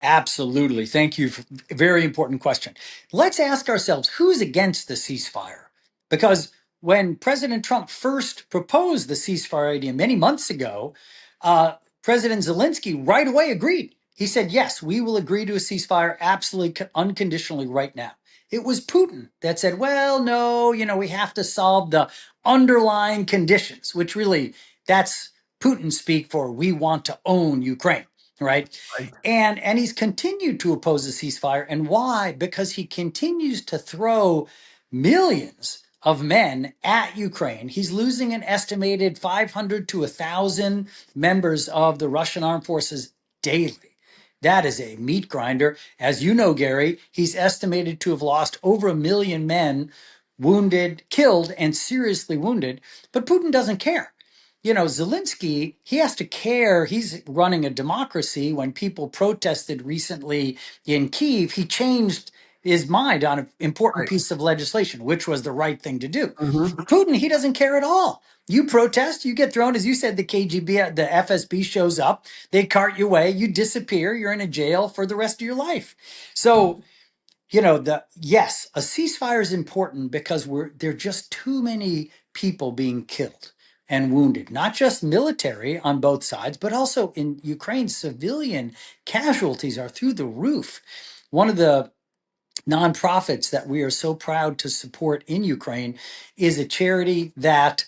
Absolutely. Thank you. For a very important question. Let's ask ourselves who's against the ceasefire? Because when President Trump first proposed the ceasefire idea many months ago, uh, President Zelensky right away agreed. He said, yes, we will agree to a ceasefire absolutely unconditionally right now. It was Putin that said, well, no, we have to solve the underlying conditions, which really that's Putin speak for we want to own Ukraine, right? Right. And he's continued to oppose the ceasefire. And why? Because he continues to throw millions of men at Ukraine. He's losing an estimated 500 to 1,000 members of the Russian armed forces daily. That is a meat grinder. As you know, Gary, he's estimated to have lost over 1 million men, wounded, killed, and seriously wounded. But Putin doesn't care. Zelensky, he has to care. He's running a democracy. When people protested recently in Kyiv, he changed his mind on an important Right. piece of legislation, which was the right thing to do. Hmm. Putin, he doesn't care at all. You protest, you get thrown, as you said, the KGB, the FSB shows up, they cart you away, you disappear, you're in a jail for the rest of your life. So, yes, a ceasefire is important because there are just too many people being killed and wounded, not just military on both sides, but also in Ukraine, civilian casualties are through the roof. One of the nonprofits that we are so proud to support in Ukraine is a charity that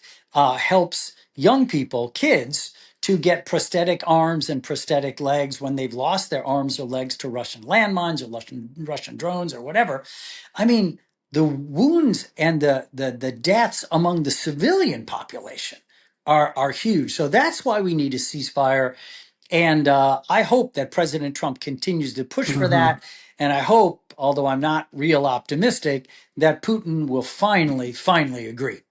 helps young people, kids, to get prosthetic arms and prosthetic legs when they've lost their arms or legs to Russian landmines or Russian drones or whatever. I mean, the wounds and the deaths among the civilian population are huge. So that's why we need a ceasefire. And I hope that President Trump continues to push for Hmm. that. And I hope, although I'm not real optimistic, that Putin will finally agree.